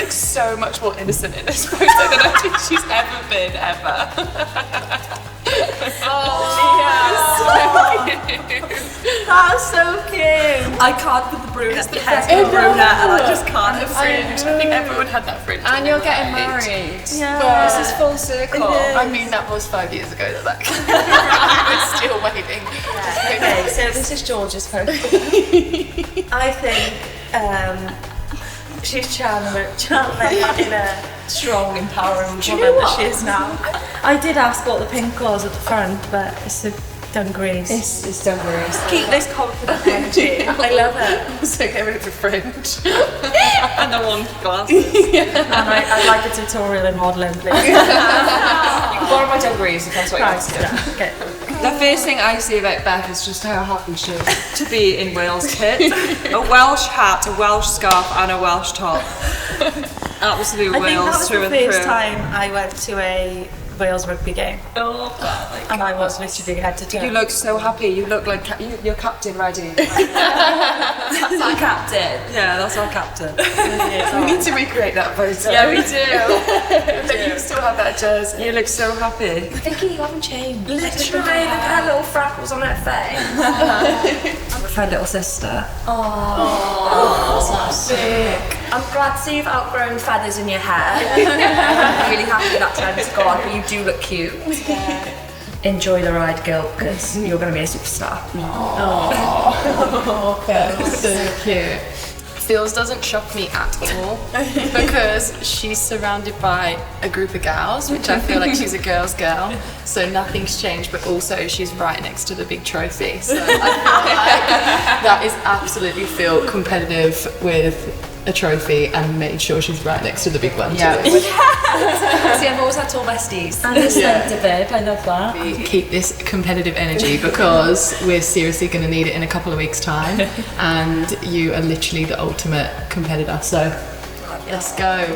looks so much more innocent in this photo than I think she's ever been, ever. That's so cute. I can't put the brunette, the hair to the brunette, and I just can't have fringe. I think everyone had that fringe. And you're getting married. Yeah. This is full circle. I mean, that was 5 years ago that we're still waiting. Okay, so this is George's photo. I think she's channeling in a strong, empowering woman that she is now. I did ask what the pink was at the front, but it's a dungarees. It's dungarees. Keep this confident energy. I love it. So get rid of the fringe. And the one glasses. And I'd like a tutorial in modelling, please. You can borrow my dungarees if that's what you want to do. Yeah, okay. The first thing I see about Beth is just how happy she is to be in Wales kit. A Welsh hat, a Welsh scarf and a Welsh top. Absolute Wales through and through. I think that was the first time I went to a Wales rugby game. Oh, and I was literally head to toe. You look so happy. You look like you're captain ready. That's our captain. Yeah, that's our captain. We need to recreate that photo. Yeah, we do. You still have that jersey. You look so happy. Vicky, you haven't changed. Literally, look at her little freckles on her face. I'm with her little sister. Oh, that's sick. I'm glad to see you've outgrown feathers in your hair. I'm really happy that time's gone, but you do look cute. Yeah. Enjoy the ride, girl, because you're going to be a superstar. Oh, that's so cute. Feels doesn't shock me at all because she's surrounded by a group of gals, which I feel like she's a girl's girl, so nothing's changed, but also she's right next to the big trophy, so I feel like that is absolutely feel competitive with a trophy and made sure she's right next to the big one too. See, I've always had tall besties. And a centre bib, I love that. We keep this competitive energy because we're seriously going to need it in a couple of weeks' time, and you are literally the ultimate competitor, so let's go.